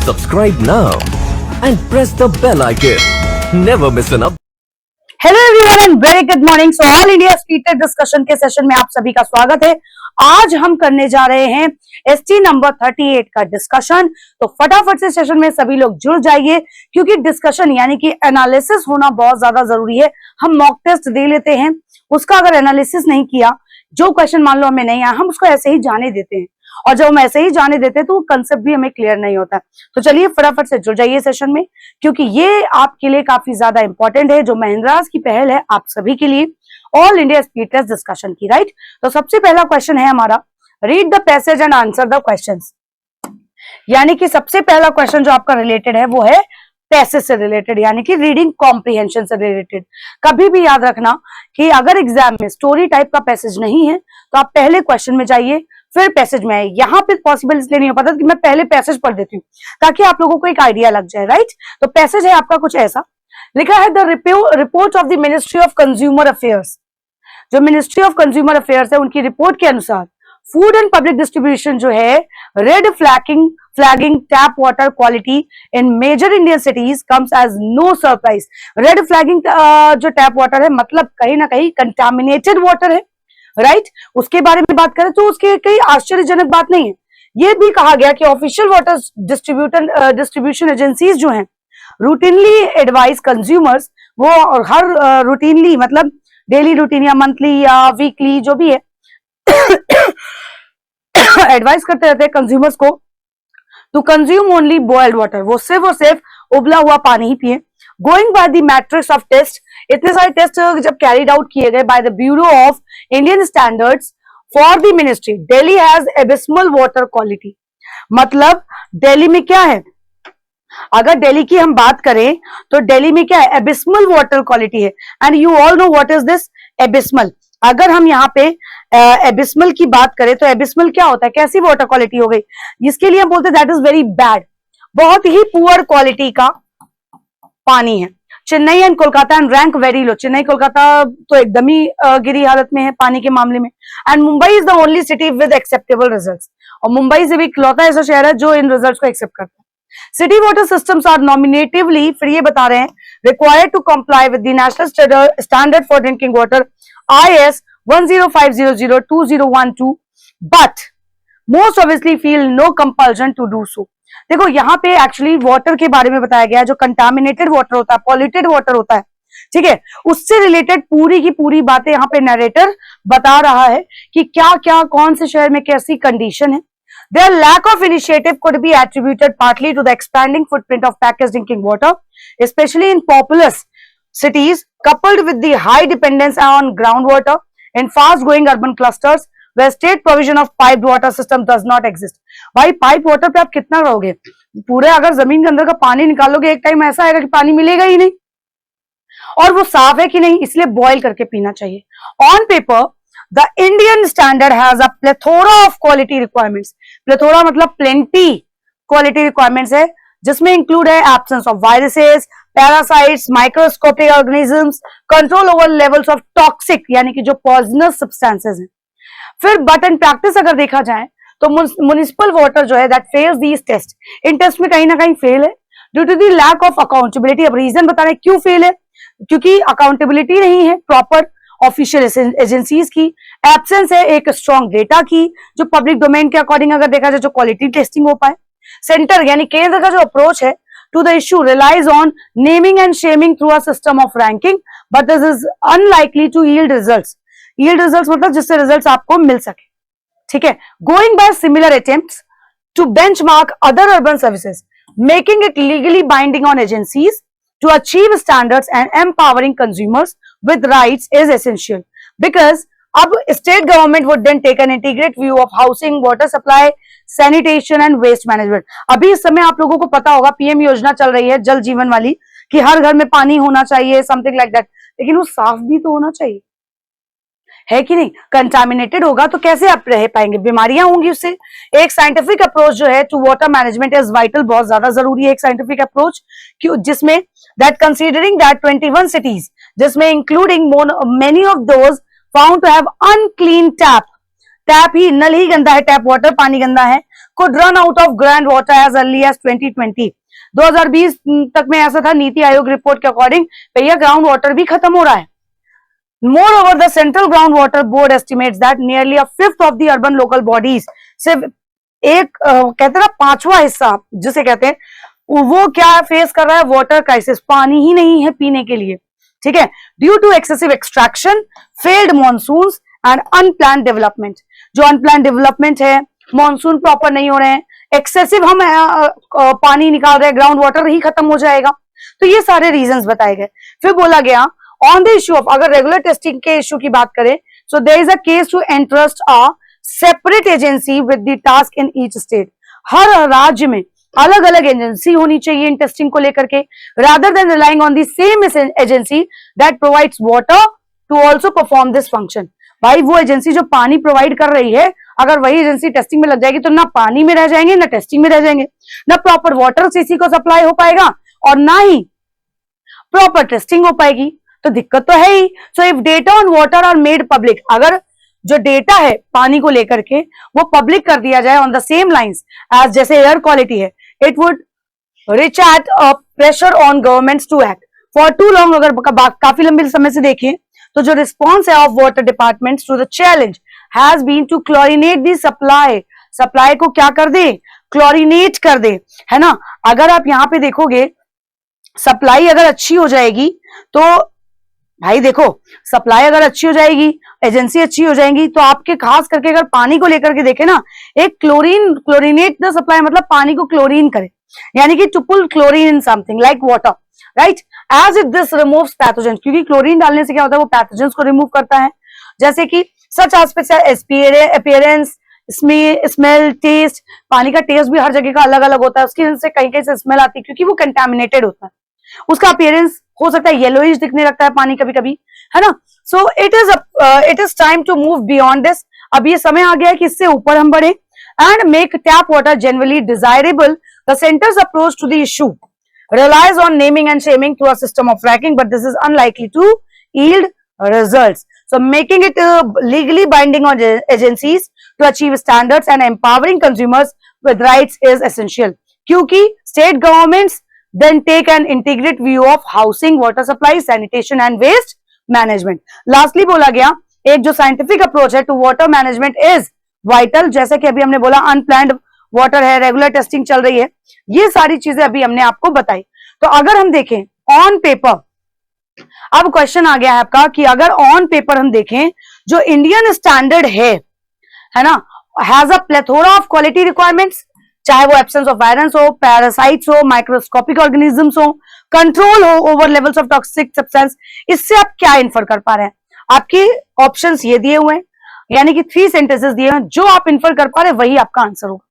Subscribe now and press the bell icon. Never miss an update. Hello everyone and very good morning. So all India speed test discussion के session में आप सभी का स्वागत है। आज हम करने जा रहे हैं एसटी नंबर 38 का डिस्कशन। तो फटाफट से सेशन में सभी लोग जुड़ जाइए, क्योंकि डिस्कशन यानी कि एनालिसिस होना बहुत ज्यादा जरूरी है। हम मॉक टेस्ट दे लेते हैं, उसका अगर एनालिसिस नहीं किया, जो क्वेश्चन मान लो हमें नहीं आया, हम उसको ऐसे ही जाने देते हैं, और जब हम ऐसे ही जाने देते हैं तो वो कंसेप्ट भी हमें क्लियर नहीं होता। तो चलिए फटाफट से जुड़ जाइए सेशन में, क्योंकि ये आपके लिए काफी ज्यादा इंपॉर्टेंट है। जो महिंद्रास की पहल है आप सभी के लिए, all India speed test discussion की, राइट। तो सबसे पहला क्वेश्चन है हमारा, read the passage and answer the questions. यानी कि सबसे पहला क्वेश्चन जो आपका रिलेटेड है वो है पैसेज से रिलेटेड, यानी कि रीडिंग कॉम्प्रिहेंशन से रिलेटेड। कभी भी याद रखना कि अगर एग्जाम में स्टोरी टाइप का पैसेज नहीं है तो आप पहले क्वेश्चन में जाइए, फिर पैसेज में आए। यहाँ पे पॉसिबल इसलिए नहीं हो पाता कि मैं पहले पैसेज पढ़ देती हूँ ताकि आप लोगों को एक आइडिया लग जाए, राइट। तो पैसेज है आपका कुछ ऐसा, लिखा है the report of the ministry of consumer affairs. जो मिनिस्ट्री ऑफ कंज्यूमर अफेयर्स है उनकी रिपोर्ट के अनुसार फूड एंड पब्लिक डिस्ट्रीब्यूशन जो है, red flagging tap water quality in major Indian cities comes as no surprise. Red flagging जो tap water है मतलब कहीं ना कहीं कंटामिनेटेड वाटर है, राइट। उसके बारे में बात करें तो उसके कई आश्चर्यजनक बात नहीं है। यह भी कहा गया कि ऑफिशियल वाटर डिस्ट्रीब्यूशन एजेंसीज जो हैं रूटीनली एडवाइज कंज्यूमर्स, वो हर रूटीनली मतलब डेली रूटीन या मंथली या वीकली जो भी है एडवाइस करते रहते हैं कंज्यूमर्स को to consume only boiled water, वो सिर्फ और सिर्फ उबला हुआ पानी ही पिए। Going by the matrix of test, इतने सारे टेस्ट जब कैरिड आउट किए गए by the Bureau of Indian Standards for the ministry, Delhi has abysmal water quality. मतलब दिल्ली में क्या है, अगर दिल्ली की हम बात करें तो दिल्ली में क्या है, एबिस्मल वाटर क्वालिटी है। And you all know what is this abysmal. अगर हम यहाँ पे एबिस्मल की बात करें तो एबिस्मल क्या होता है, कैसी वाटर क्वालिटी हो गई, इसके लिए हम बोलते हैं दैट इज वेरी बैड, बहुत ही पुअर क्वालिटी का पानी है। Chennai and Kolkata and rank very low, Chennai Kolkata तो एकदम ही गिरी हालत में है पानी के मामले में। And Mumbai is the only city with acceptable results, और मुंबई से भी इकलौता ऐसा शहर है जो इन रिजल्ट्स को एक्सेप्ट करता है। City water systems are nominatively, फिर ये बता रहे हैं, required to comply with the national standard for drinking water IS 105002012, but most obviously feel no compulsion to do so। देखो यहाँ पे एक्चुअली वाटर के बारे में बताया गया है, जो कंटामिनेटेड वाटर होता है, पॉल्यूटेड वाटर होता है, ठीक है, उससे रिलेटेड पूरी की पूरी बातें यहाँ पे नरेटर बता रहा है कि क्या क्या कौन से शहर में कैसी कंडीशन है। Their lack of initiative could be attributed partly to the expanding footprint of packaged drinking water, especially in populous cities, coupled with the high dependence on groundwater in fast-growing urban clusters where state provision of piped water system does not exist। भाई pipe water पे आप कितना रहोगे, पूरे अगर जमीन के अंदर का पानी निकालोगे एक टाइम ऐसा आएगा कि पानी मिलेगा ही नहीं, और वो साफ है कि नहीं, इसलिए बॉयल करके पीना चाहिए। On paper the Indian standard has a plethora of quality requirements. Plethora मतलब प्लेंटी क्वालिटी रिक्वायरमेंट्स है, जिसमें इंक्लूड है absence of viruses, parasites, microscopic organisms, control over levels of toxic यानी कि जो पॉइजनस सब्सटेंसेस हैं। फिर बट इन प्रैक्टिस अगर देखा जाए तो म्युनिसिपल वाटर जो है दैट फेल्स दीज टेस्ट, इन टेस्ट में कहीं ना कहीं फेल है due to the lack of accountability. अब रीजन बता रहे हैं क्यों फेल है, क्योंकि अकाउंटेबिलिटी नहीं है प्रॉपर ऑफिशियल एजेंसीज की, एब्सेंस है एक स्ट्रॉन्ग डेटा की, जो पब्लिक डोमेन के अकॉर्डिंग अगर देखा जाए जो क्वालिटी टेस्टिंग हो पाए। सेंटर यानी केंद्र का जो अप्रोच है to the issue relies on naming and shaming through a system of ranking, but this is unlikely to yield results। yield results मतलब जिससे results आपको मिल सके, ठीक है। going by similar attempts to benchmark other urban services, making it legally binding on agencies to achieve standards and empowering consumers with rights is essential, because अब state government would then take an integrate view of housing, water supply, sanitation and waste management. अभी इस समय आप लोगों को पता होगा PM योजना चल रही है जल जीवन वाली, कि हर घर में पानी होना चाहिए, समथिंग लाइक दैट, लेकिन वो साफ भी तो होना चाहिए, है कि नहीं। कंटामिनेटेड होगा तो कैसे आप रह पाएंगे, बीमारियां होंगी उससे। एक साइंटिफिक अप्रोच जो है to water management is vital, बहुत ज्यादा जरूरी है एक साइंटिफिक अप्रोच, जिसमें दैट कंसीडरिंग दैट 21 सिटीज, जिसमें including many of those found to have unclean tap ही, नल ही गंदा है, टैप वाटर पानी गंदा है, could run out of groundwater as early as 2020. 2020 तक में ऐसा था नीति आयोग रिपोर्ट के अकॉर्डिंग, भैया ग्राउंड वाटर भी खत्म हो रहा है. Moreover, the Central Groundwater Board estimates that nearly a fifth of the urban local bodies, सिर्फ एक कहते हैं ना पांचवा हिस्सा जिसे कहते हैं, वो क्या फेस कर रहा है, वाटर क्राइसिस. पानी ही नहीं है पीने के लिए. ठीक है, due to excessive extraction, failed monsoons and unplanned development. जो अनप्लान्ड डेवलपमेंट है, मॉनसून प्रॉपर नहीं हो रहे हैं, एक्सेसिव हम पानी निकाल रहे हैं, ग्राउंड वाटर ही खत्म हो जाएगा. तो ये सारे रीजंस बताए गए. फिर बोला गया ऑन द इश्यू ऑफ, अगर रेगुलर टेस्टिंग के इश्यू की बात करें, so there is a case to entrust a separate agency with the task in each state. हर राज्य में अलग अलग एजेंसी होनी चाहिए इन टेस्टिंग को लेकर के, rather than relying on the same agency that provides water to also perform this function. भाई वो एजेंसी जो पानी प्रोवाइड कर रही है, अगर वही एजेंसी टेस्टिंग में लग जाएगी तो ना पानी में रह जाएंगे, ना टेस्टिंग में रह जाएंगे, ना प्रॉपर वाटर सीसी को सप्लाई हो पाएगा और ना ही प्रॉपर टेस्टिंग हो पाएगी. तो दिक्कत तो है ही. So if data on water are made public, अगर जो डेटा है पानी को लेकर के वो पब्लिक कर दिया जाए on the same lines as जैसे एयर क्वालिटी है, it would reach at a pressure on governments to act. For too long, अगर काफी लंबे समय से देखें तो जो रिस्पॉन्स है of water departments to the challenge has been to chlorinate the supply. Supply को क्या कर दे, क्लोरिनेट कर दे, है ना. अगर आप यहाँ पे देखोगे सप्लाई अगर अच्छी हो जाएगी तो भाई देखो, सप्लाई अगर अच्छी हो जाएगी, एजेंसी अच्छी हो जाएगी, तो आपके खास करके अगर पानी को लेकर के देखें ना, एक क्लोरिनेट द सप्लाई मतलब पानी को क्लोरीन करे, यानी कि to pull chlorine in something like water, right. As it this removes pathogens, क्योंकि क्लोरीन डालने से क्या होता है, वो पैथोजेंस को रिमूव करता है. जैसे कि सच एस्पेक्ट्स अपीयरेंस, स्मेल, टेस्ट. पानी का टेस्ट भी हर जगह का अलग अलग होता है, उसकी वजह से कहीं कहीं से स्मेल आती है क्योंकि वो कंटामिनेटेड होता है. उसका अपीयरेंस हो सकता है येलोइश दिखने लगता है पानी कभी कभी, है ना. So it is time to move beyond this. अब ये समय आ गया है कि इससे ऊपर हम बढ़े and make tap water generally desirable. The centre's approach to the issue relies on naming and shaming through a system of ranking, but this is unlikely to yield results. So making it legally binding on agencies to achieve standards and empowering consumers with rights is essential. क्योंकि state governments then take an integrated view of housing, water supply, sanitation and waste management. Lastly बोला गया, एक जो scientific approach है to water management is vital. जैसे कि अभी हमने बोला unplanned वाटर है, रेगुलर टेस्टिंग चल रही है, ये सारी चीजें अभी हमने आपको बताई. तो अगर हम देखें ऑन पेपर, अब क्वेश्चन आ गया है आपका कि अगर ऑन पेपर हम देखें जो इंडियन स्टैंडर्ड है ना, has a plethora of quality requirements, चाहे वो एब्सेंस ऑफ वायरस हो, पैरासाइट्स हो, माइक्रोस्कोपिक ऑर्गेनिजम्स हो, कंट्रोल हो over levels of toxic substance. इससे आप क्या इन्फर कर पा रहे हैं, आपके ऑप्शंस ये दिए हुए हैं, यानी कि 3 सेंटेंसेस दिए हैं, जो आप इन्फर कर पा रहे हैं वही आपका आंसर होगा.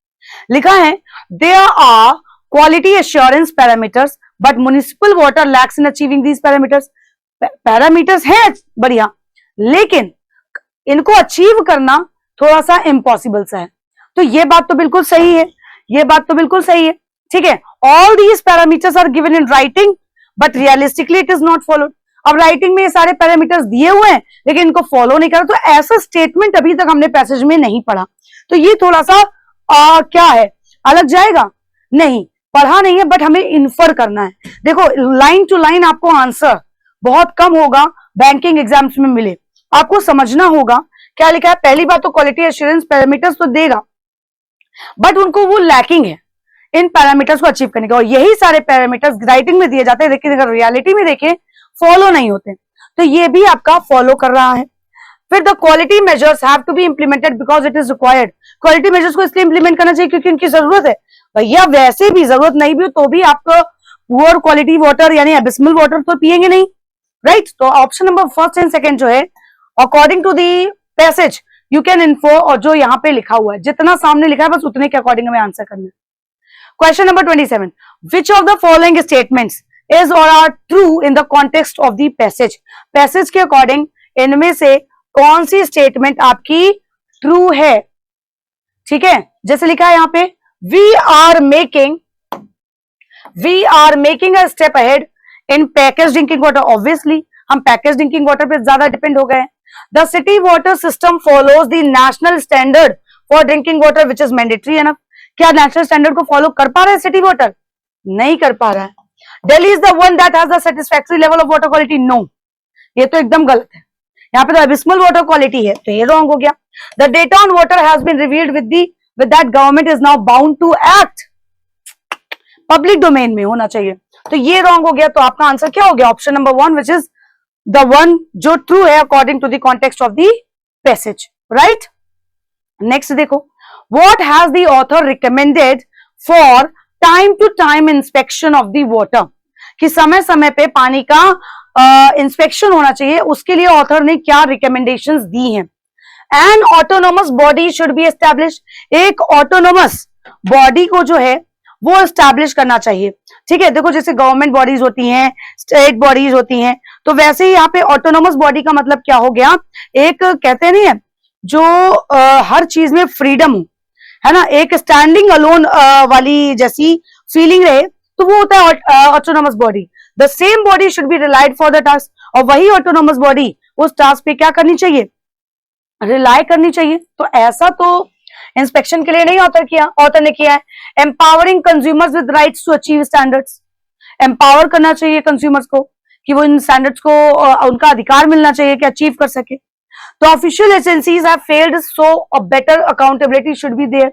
लिखा है there are quality assurance parameters but municipal water lacks in achieving these parameters. Parameters है बढ़िया, लेकिन इनको अचीव करना थोड़ा सा इम्पॉसिबल सा है. तो ये बात तो बिल्कुल सही है, ये बात तो बिल्कुल सही है. ठीक है, all these parameters are given in writing but realistically it is not followed. अब राइटिंग में ये सारे पैरामीटर्स दिए हुए हैं लेकिन इनको फॉलो नहीं करा, तो ऐसा स्टेटमेंट अभी तक हमने पैसेज में नहीं पढ़ा. तो ये थोड़ा सा क्या है, अलग जाएगा, नहीं पढ़ा नहीं है बट हमें इन्फर करना है. देखो लाइन टू लाइन आपको आंसर बहुत कम होगा बैंकिंग एग्जाम्स में मिले, आपको समझना होगा क्या लिखा है. पहली बात तो क्वालिटी एश्योरेंस पैरामीटर्स तो देगा बट उनको वो लैकिंग है इन पैरामीटर्स को अचीव करने का, और यही सारे पैरामीटर्स राइटिंग में दिए जाते हैं लेकिन अगर रियलिटी में देखें फॉलो नहीं होते. तो ये भी आपका फॉलो कर रहा है. फिर the quality measures have to be implemented because it is required. Quality measures को इसलिए इंप्लीमेंट करना चाहिए क्योंकि उनकी जरूरत है. भैया वैसे भी जरूरत नहीं भी हो तो भी आपको पुअर क्वालिटी वाटर यानी एबिस्मल वाटर तो पिएंगे नहीं, राइट. तो option number first and second जो है according to the passage you can infer, और जो यहाँ पे लिखा हुआ है जितना सामने लिखा है बस उतने के अकॉर्डिंग हमें आंसर करना है. Question number 27, which of the following statements is or are true in the context of the passage. Passage के अकॉर्डिंग इनमें से कौन सी स्टेटमेंट आपकी ट्रू है. ठीक है, जैसे लिखा है यहाँ पे we are making a step ahead in package drinking water. Obviously हम पैकेज ड्रिंकिंग वाटर पे ज्यादा डिपेंड हो गए. The city water system follows the national standard for drinking water which is mandatory enough. क्या नेशनल स्टैंडर्ड को follow कर पा रहा है सिटी वाटर? नहीं कर पा रहा है। Delhi is the one that has the satisfactory level of water quality? No, ये तो एकदम गलत है। यहाँ पे तो एबिस्मल वाटर क्वालिटी है, तो ये रॉन्ग हो गया। The data on water has been revealed with that government is now bound to act, public domain में होना चाहिए, तो ये रॉन्ग हो गया। तो आपका आंसर क्या हो गया? Option number 1 which is the one जो ट्रू है according to the context of the passage, right. Next देखो, what has the author recommended for time to time inspection of the water, कि समय समय पे पानी का इंस्पेक्शन होना चाहिए, उसके लिए ऑथर ने क्या रिकमेंडेशंस दी हैं? N autonomous body should be establish, एक ऑटोनोमस बॉडी को जो है वो एस्टैब्लिश करना चाहिए, ठीक है। देखो जैसे गवर्नमेंट बॉडीज होती हैं, स्टेट बॉडीज होती हैं, तो वैसे ही यहाँ पे ऑटोनोमस बॉडी का मतलब क्या हो गया? एक कहते नहीं है जो हर चीज में फ्रीडम हो, है ना, एक स्टैंडिंग अलोन वाली जैसी फीलिंग रहे, तो वो होता है autonomous body. The same body should be relied for the task, और वही ऑटोनोमस बॉडी उस टास्क पे क्या करनी चाहिए? रिलाई करनी चाहिए। तो ऐसा तो इंस्पेक्शन के लिए नहीं ऑथर ने किया है। Empowering consumers with rights to achieve standards, empower करना चाहिए कंज्यूमर्स को कि वो इन स्टैंडर्ड्स को उनका अधिकार मिलना चाहिए कि अचीव कर सके। तो official agencies have failed, so a better accountability should be there,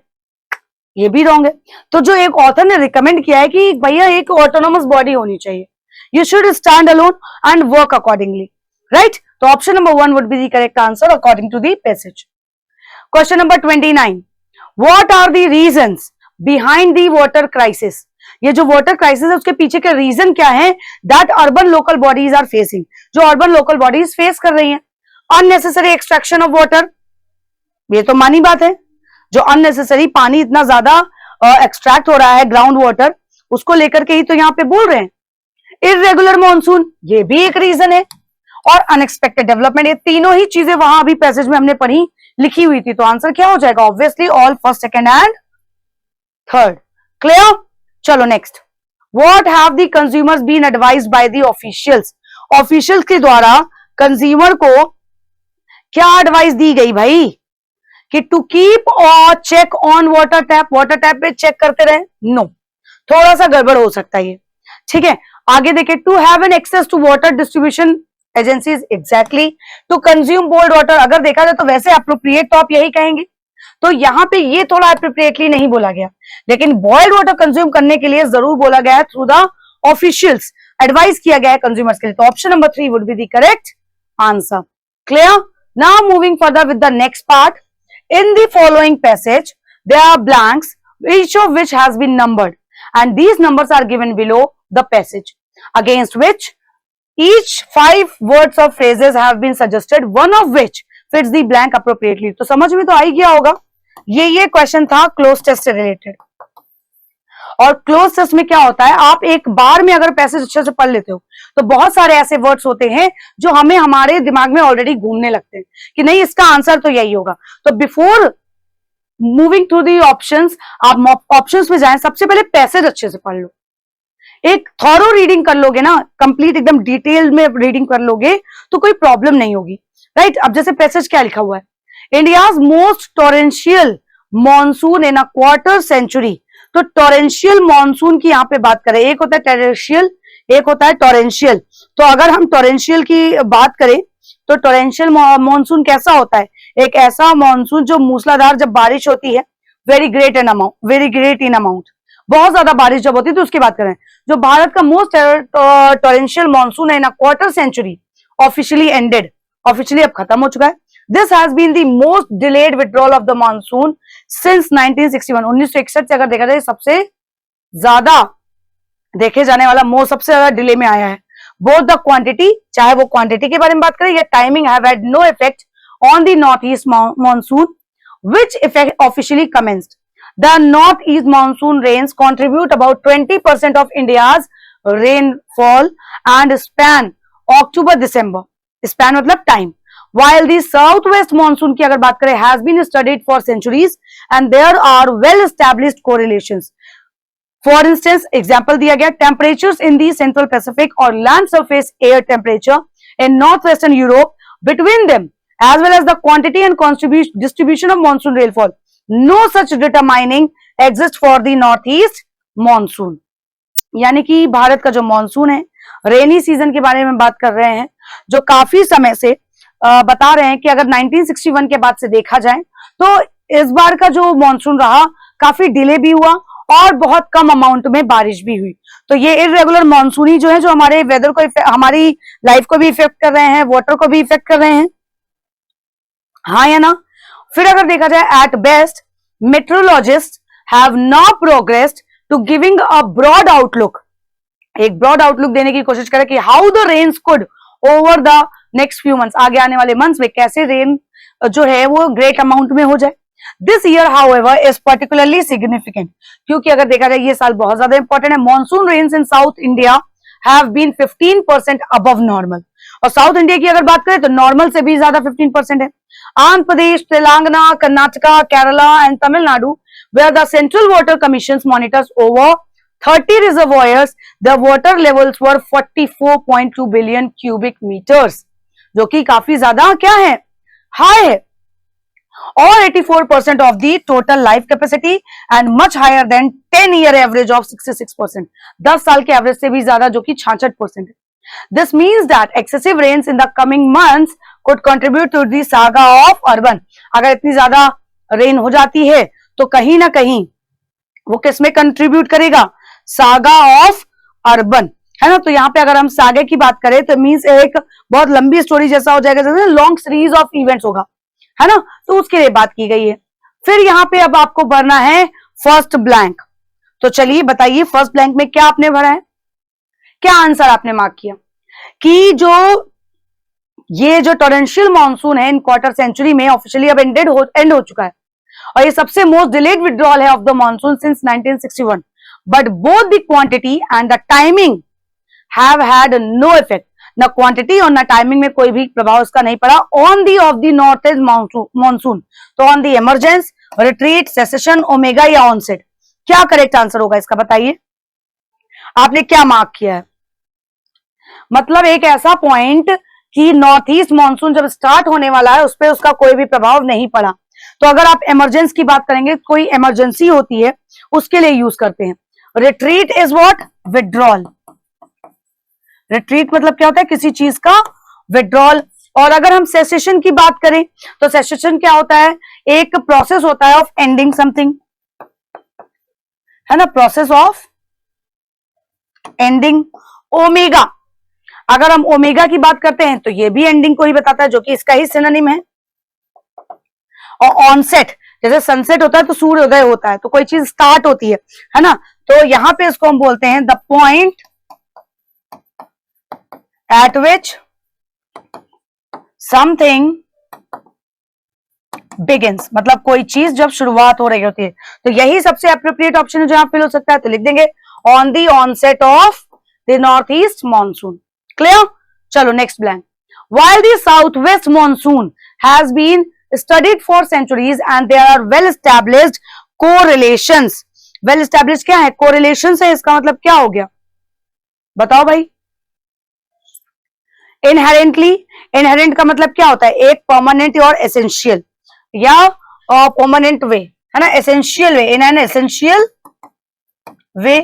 ये भी रॉन्ग है। तो जो एक ऑथर ने रिकमेंड किया है कि भैया एक ऑटोनोमस बॉडी होनी चाहिए, you should stand alone and work accordingly, right. तो option number 1 would be the correct answer according to the passage. Question number 29, what are the reasons behind the water crisis, ये जो water crisis है उसके पीछे के reason क्या है? That urban local bodies are facing, जो अर्बन लोकल बॉडीज फेस कर रही हैं। अननेसेसरी एक्सट्रैक्शन ऑफ वाटर, ये तो मानी बात है, जो अननेसेसरी पानी इतना ज्यादा एक्सट्रैक्ट हो रहा है ग्राउंड वाटर, उसको लेकर के ही तो यहाँ पे बोल रहे हैं। इररेगुलर मॉनसून, ये भी एक रीजन है, और अनएक्सपेक्टेड डेवलपमेंट, ये तीनों ही चीजें वहां अभी पैसेज में हमने पढ़ी लिखी हुई थी। तो आंसर क्या हो जाएगा? Obviously all first, second and third. Clear? चलो next, what have the consumers been advised by the officials, officials के द्वारा कंज्यूमर को क्या एडवाइस दी गई भाई? कि टू कीप और check on water tap, water tap पे चेक करते रहे? नो, थोड़ा सा गड़बड़ हो सकता है ये, ठीक है। आगे देखिए, to have an access to water distribution agencies, exactly, to consume boiled water, अगर देखा जाए तो वैसे अप्रोप्रिएट तो आप यही कहेंगे, तो यहाँ पे ये थोड़ा अप्रोप्रिएटली नहीं बोला गया, लेकिन बॉइल्ड वाटर कंज्यूम करने के लिए जरूर बोला गया है थ्रू द ऑफिशियल्स, एडवाइस किया गया है कंज्यूमर्स के लिए। तो option number 3 would be the correct answer. Clear? Now moving further with the next part, in the following passage there are blanks each of which has been numbered and these numbers are given below the passage against which each 5 words or phrases have been suggested, one of which fits the blank appropriately। तो समझ में तो आ ही गया होगा, ये question था cloze test से related. और क्लोज टेस्ट में क्या होता है, आप एक बार में अगर पैसेज अच्छे से पढ़ लेते हो तो बहुत सारे ऐसे वर्ड्स होते हैं जो हमें हमारे दिमाग में ऑलरेडी घूमने लगते हैं कि नहीं इसका आंसर तो यही होगा। तो before moving through the options, आप ऑप्शंस में जाएं, सबसे पहले पैसेज अच्छे से पढ़ लो, एक थॉरो रीडिंग कर लोगे ना, कंप्लीट एकदम डिटेल में रीडिंग कर लोगे तो कोई प्रॉब्लम नहीं होगी, राइट। अब जैसे पैसेज क्या लिखा हुआ है, India's most torrential monsoon in a quarter century. तो टॉरेंशियल मॉनसून की यहाँ पे बात करें, एक होता है टेरेशियल, एक होता है टॉरेंशियल। तो अगर हम टॉरेंशियल की बात करें तो टॉरेंशियल मॉनसून कैसा होता है? एक ऐसा मॉनसून जो मूसलाधार जब बारिश होती है, वेरी ग्रेट इन अमाउंट, बहुत ज्यादा बारिश जब होती है तो उसकी बात करें। जो भारत का मोस्ट टॉरेंशियल मॉनसून है in a quarter century, officially ended, officially अब खत्म हो चुका है। This has been the most delayed withdrawal of the monsoon since 1961। 1961 से अगर देखा जाए सबसे ज्यादा देखे जाने वाला सबसे ज्यादा डिले में आया है। बोथ द क्वांटिटी, चाहे वो क्वांटिटी के बारे में बात करें या timing, have had no effect on the north east monsoon which effect officially commenced. The northeast monsoon rains contribute about 20% of India's rainfall and span October-December. Span मतलब time. While the southwest monsoon की अगर बात करें has been studied for centuries and there are well-established correlations. For instance, example दिया गया, temperatures in the Central Pacific or land surface air temperature in northwestern Europe, between them as well as the quantity and distribution of monsoon rainfall. No such determining exist for the north east monsoon. यानी कि भारत का जो monsoon है, rainy season के बारे में बात कर रहे हैं, जो काफी समय से बता रहे हैं कि अगर 1961 के बाद से देखा जाए तो इस बार का जो मॉनसून रहा काफी डिले भी हुआ और बहुत कम अमाउंट में बारिश भी हुई। तो ये इरेगुलर मॉनसून ही जो है, जो हमारे वेदर को, हमारी लाइफ को भी इफेक्ट कर रहे हैं, वाटर को भी इफेक्ट कर रहे हैं, हाँ या ना। फिर अगर देखा जाए, at best meteorologists have now progressed to giving a broad outlook, एक ब्रॉड आउटलुक देने की कोशिश करें कि how the rains could over the next few months, आगे आने वाले मंथ्स में कैसे रेन जो है वो ग्रेट अमाउंट में हो जाए। This year however is particularly significant, क्योंकि अगर देखा जाए ये साल बहुत ज्यादा इंपॉर्टेंट है। Monsoon rains in South India have been 15% above normal, और साउथ इंडिया की अगर बात करें तो नॉर्मल से भी ज्यादा 15% है। Andhra Pradesh, Telangana, Karnataka, Kerala and Tamil Nadu, where the Central Water Commission monitors over 30 reservoirs, the water levels were 44.2 billion cubic meters, जो कि काफी ज्यादा क्या है, हाई है, और 84% of the total life capacity and much higher than 10-year average of 66%, 10 साल के एवरेज से भी ज्यादा, जो कि 66% है। This means that excessive rains in the coming months could contribute to the saga of urban, अगर इतनी ज्यादा रेन हो जाती है तो कहीं ना कहीं वो किसमें कंट्रीब्यूट करेगा, सागा ऑफ अर्बन, है ना। तो यहाँ पे अगर हम सागे की बात करें तो मींस एक बहुत लंबी स्टोरी जैसा हो जाएगा, जैसे लॉन्ग सीरीज ऑफ इवेंट्स होगा, है ना, तो उसके लिए बात की गई है। फिर यहाँ पे अब आपको भरना है फर्स्ट ब्लैंक, तो चलिए बताइए फर्स्ट ब्लैंक में क्या आपने भरा है, क्या आंसर आपने मार्क किया कि जो ये जो टोरेंशियल मानसून है इन क्वार्टर सेंचुरी में ऑफिशियली अब एंड हो चुका है, और ये सबसे मोस्ट डिलेड विड्रॉल है of the monsoon since 1961, but both the quantity and the timing have had no effect, न क्वांटिटी और न टाइमिंग में कोई भी प्रभाव इसका नहीं पड़ा on the of the north east monsoon. तो on the emergence, retreat, cessation, omega या ऑनसेट, क्या करेक्ट आंसर होगा इसका बताइए, आपने क्या मार्क किया है। मतलब एक ऐसा पॉइंट कि नॉर्थ ईस्ट मानसून जब स्टार्ट होने वाला है उस पर उसका कोई भी प्रभाव नहीं पड़ा। तो अगर आप इमरजेंसी की बात करेंगे, कोई इमरजेंसी होती है उसके लिए यूज करते हैं। Retreat is what, withdrawal, retreat मतलब क्या होता है, किसी चीज का विड्रॉल। और अगर हम सेसेशन की बात करें तो सेसेशन क्या होता है, एक प्रोसेस होता है ऑफ एंडिंग समथिंग, है ना, प्रोसेस ऑफ एंडिंग। ओमेगा, अगर हम ओमेगा की बात करते हैं तो ये भी एंडिंग को ही बताता है, जो कि इसका ही सिनोनिम है। और ऑनसेट, जैसे सनसेट होता है तो सूर्योदय होता है, तो कोई चीज स्टार्ट होती है ना, तो यहां पे इसको हम बोलते हैं the point eight which something begins, मतलब कोई चीज जब शुरुआत हो रही होती है। तो यही सबसे अप्रोप्रिएट ऑप्शन है जो यहाँ फिल हो सकता है, तो लिख देंगे on the onset of the north east monsoon. Clear, चलो next blank. While the southwest monsoon has been studied for centuries and there are well established correlations, well established क्या है, correlations है, इसका मतलब क्या हो गया बताओ भाई। इनहेरेंटली, इनहेरेंट का मतलब क्या होता है, एक परमानेंट और एसेंशियल या परमानेंट वे, है ना, essential way, in an essential way,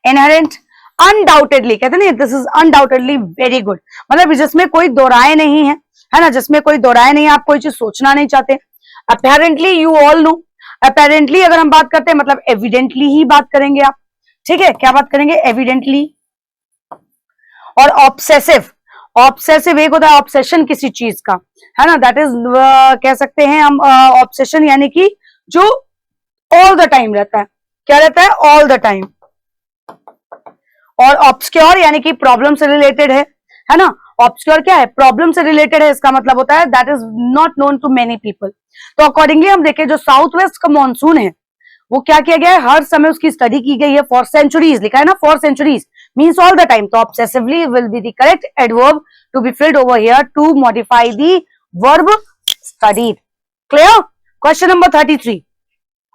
inherent. Undoubtedly कहते नहीं, this is undoubtedly very good, मतलब जिसमें कोई दो राय नहीं है ना, जिसमें कोई दो राय नहीं है, आप कोई चीज सोचना नहीं चाहते। Apparently, you all know, apparently अगर हम बात करते हैं मतलब एविडेंटली ही बात करेंगे आप, ठीक है, क्या बात करेंगे, एविडेंटली। और ऑब्सेसिव, ऑब्सेसिव एक होता है ऑब्सेशन किसी चीज का, है ना, दैट इज कह सकते हैं हम ऑब्सेशन, यानी कि जो ऑल द टाइम रहता है, क्या रहता है, ऑल द टाइम। और ऑब्सक्योर यानी कि प्रॉब्लम से रिलेटेड है ना, ऑब्सक्योर क्या है, प्रॉब्लम से रिलेटेड है, इसका मतलब होता है that is not known to many people. तो अकॉर्डिंगली हम देखें जो साउथ वेस्ट का मॉनसून है वो क्या किया गया है, हर समय उसकी स्टडी की गई है, फॉर सेंचुरीज लिखा है ना, for centuries means all the time. तो obsessively will be the correct adverb to be filled over here to modify the verb studied. Clear. Question number 33,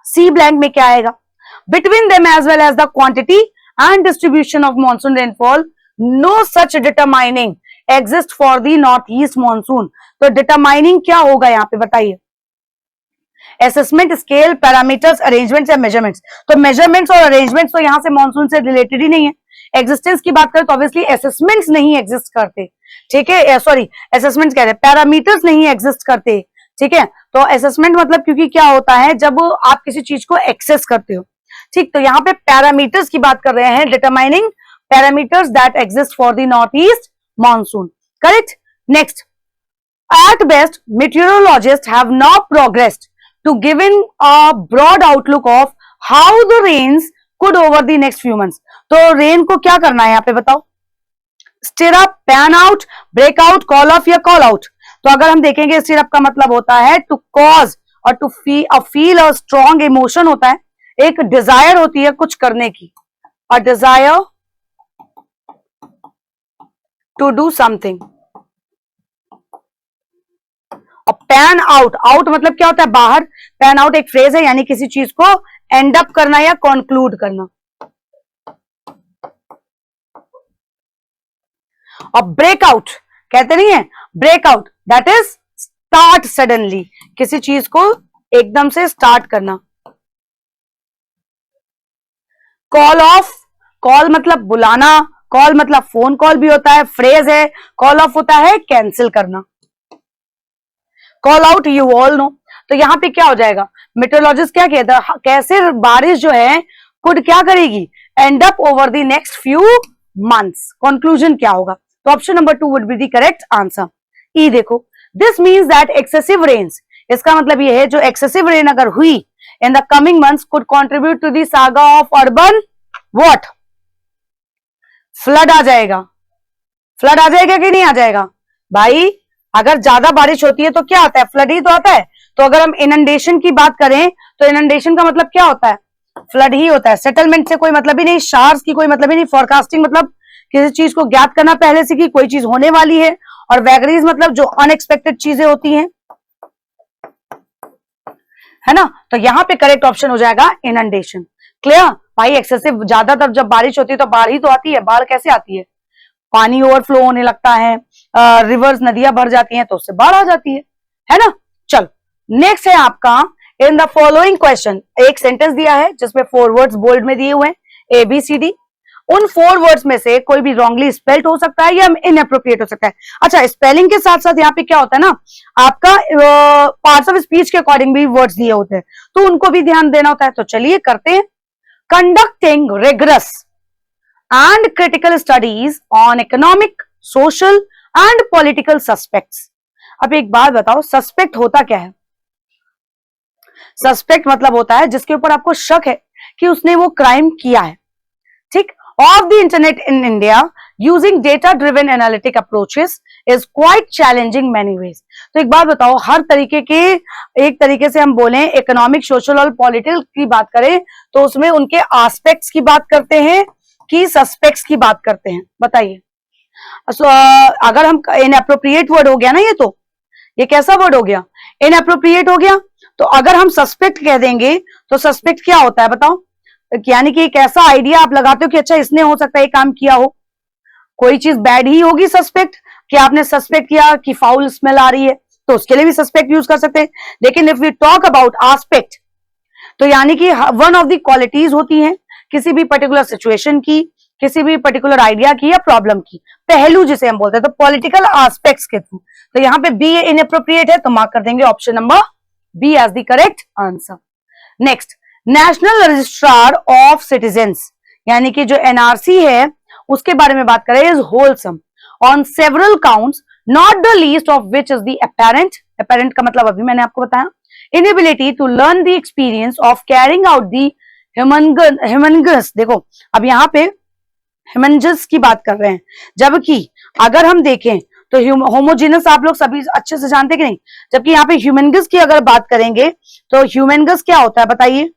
C blank में क्या आएगा, between them as well as the quantity and distribution of monsoon rainfall, no such determining exist for the northeast monsoon। तो determining क्या होगा यहाँ पे बताइए, assessment, scale, parameters, arrangements या मेजरमेंट्स। तो मेजरमेंट्स और अरेंजमेंट्स तो यहां से मॉनसून से रिलेटेड ही नहीं है। एग्जिस्टेंस की बात करें तो ऑब्वियसली असेसमेंट्स नहीं एग्जिस्ट करते, ठीक है, सॉरी असेसमेंट्स कह रहे हैं, पैरामीटर्स नहीं एग्जिस्ट करते, ठीक है। तो असेसमेंट मतलब क्योंकि क्या होता है जब आप किसी चीज को एक्सेस करते हो, ठीक। तो यहाँ पे पैरामीटर्स की बात कर रहे हैं, determining parameters that exist for the north east monsoon, correct. Next, at best meteorologists have now progressed to giving a broad outlook of how the rains could over the next few months। तो rain को क्या करना है यहाँ पे बताओ, stir up, pan out, break out, call off या call out. तो अगर हम देखेंगे स्टिर अप का मतलब होता है टू कॉज और to feel a strong emotion होता है, एक डिजायर होती है कुछ करने की, a desire to do something. और पैन आउट, आउट मतलब क्या होता है बाहर, पैन आउट एक फ्रेज है यानी किसी चीज को एंड अप करना या कंक्लूड करना। और ब्रेकआउट कहते नहीं है, breakout that is start suddenly, किसी चीज को एकदम से स्टार्ट करना। कॉल ऑफ, कॉल मतलब बुलाना, कॉल मतलब फोन कॉल भी होता है, फ्रेज है, कॉल ऑफ होता है कैंसिल करना। Call out you all know. तो यहां पे क्या हो जाएगा, मेट्रोलॉजिस्ट क्या कहता है, कैसे बारिश जो है कुड क्या करेगी, end up over the next few months. Conclusion क्या होगा, तो option number 2 would be the correct answer. ई देखो, this means that excessive rains, इसका मतलब ये है जो एक्सेसिव रेन अगर हुई in the coming months could contribute to the saga of urban what, flood आ जाएगा। फ्लड आ जाएगा कि नहीं आ जाएगा भाई, अगर ज्यादा बारिश होती है तो क्या आता है, फ्लड ही तो आता है। तो अगर हम इनंडेशन की बात करें तो इनंडेशन का मतलब क्या होता है, फ्लड ही होता है। सेटलमेंट से कोई मतलब ही नहीं, शार्स की कोई मतलब ही नहीं, फोरकास्टिंग मतलब किसी चीज को ज्ञात करना पहले से कि कोई चीज होने वाली है, और वैगरीज मतलब जो अनएक्सपेक्टेड चीजें होती हैं, है ना। तो यहाँ पे करेक्ट ऑप्शन हो जाएगा इनंडेशन। क्लियर भाई, एक्सेसिव ज्यादा तब जब बारिश होती है तो बाढ़ ही तो आती है, बाढ़ कैसे आती है, पानी ओवरफ्लो होने लगता है, रिवर्स नदियां भर जाती हैं तो उससे बाढ़ आ जाती है ना। चल नेक्स्ट है आपका, इन द फॉलोइंग क्वेश्चन, एक सेंटेंस दिया है जिसमें 4 वर्ड्स बोल्ड में दिए हुए हैं ABCD। उन 4 वर्ड्स में से कोई भी रॉन्गली स्पेल्ड हो सकता है या इनएप्रोप्रिएट हो सकता है। अच्छा, स्पेलिंग के साथ साथ यहाँ पे क्या होता है ना, आपका पार्ट्स ऑफ स्पीच के अकॉर्डिंग भी वर्ड्स दिए होते हैं, तो उनको भी ध्यान देना होता है। तो चलिए करते हैं। Conducting rigorous and critical studies on economic, social and political suspects। अब एक बात बताओ, सस्पेक्ट होता क्या है, सस्पेक्ट मतलब होता है जिसके ऊपर आपको शक है कि उसने वो क्राइम किया है, ठीक। Of the internet in India using data driven analytic approaches is quite challenging many ways. तो एक बात बताओ, हर तरीके के, एक तरीके से हम बोले इकोनॉमिक, सोशल और पॉलिटिकल की बात करें तो उसमें उनके एस्पेक्ट्स की बात करते हैं कि सस्पेक्ट्स की बात करते हैं, बताइए। अगर हम इनएप्रोप्रिएट वर्ड हो गया ना, ये कैसा वर्ड हो गया, इनएप्रोप्रिएट हो गया। तो अगर हम सस्पेक्ट कह देंगे तो सस्पेक्ट क्या होता है बताओ, यानी कि एक ऐसा आइडिया आप लगाते हो कि अच्छा इसने हो सकता है ये काम किया हो, कोई चीज बैड ही होगी सस्पेक्ट, कि आपने सस्पेक्ट किया कि फाउल स्मेल आ रही है तो उसके लिए भी सस्पेक्ट यूज कर सकते हैं। लेकिन if we talk about aspect, तो यानी कि वन ऑफ द क्वालिटीज होती हैं किसी भी पर्टिकुलर सिचुएशन की, किसी भी पर्टिकुलर आइडिया की या प्रॉब्लम की, पहलू जिसे हम बोलते हैं, तो पॉलिटिकल एस्पेक्ट्स के थ्रू। तो यहाँ पे बी इनएप्रोप्रिएट है तो मार्क कर देंगे option number B as the correct answer. Next, national registrar of citizens, यानी कि जो एनआरसी है उसके बारे में बात करें, is wholesome on several counts, not the least of which is the apparent. Apparent का मतलब अभी मैंने आपको बताया, inability to learn the experience of carrying out the humongous. देखो अब यहाँ पे ह्यूमनजस की बात कर रहे हैं, जबकि अगर हम देखें तो होमोजेनस आप लोग सभी अच्छे से जानते कि नहीं, जबकि यहाँ पे ह्यूमनगस की अगर बात करेंगे तो ह्यूमनगस क्या होता है बताइए,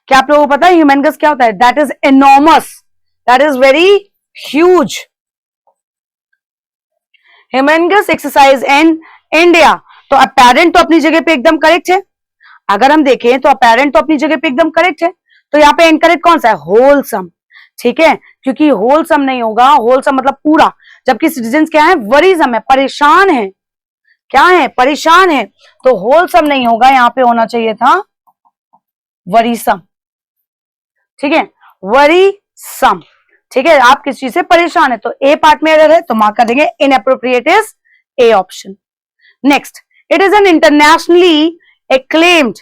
क्या आप लोगों को पता है ह्यूमनगस क्या होता है? That is enormous, that is very huge. Humongous exercise in India, तो अपेरेंट तो अपनी जगह पे एकदम करेक्ट है। अगर हम देखें तो अपेरेंट तो अपनी जगह पे एकदम करेक्ट है, तो यहाँ पे इनकरेक्ट कौन सा है? होलसम, ठीक है, क्योंकि होलसम नहीं होगा, होलसम मतलब पूरा, जबकि सिटीजन्स क्या है? वरीजम है, परेशान है। क्या है, परेशान है, तो होलसम नहीं होगा, यहां पे होना चाहिए था वरीसम। ठीक है, वरीसम। ठीक है, आप किस चीज से परेशान है, तो ए पार्ट में एरर है तो मार्क कर देंगे inappropriate is A option. Next, it is an internationally acclaimed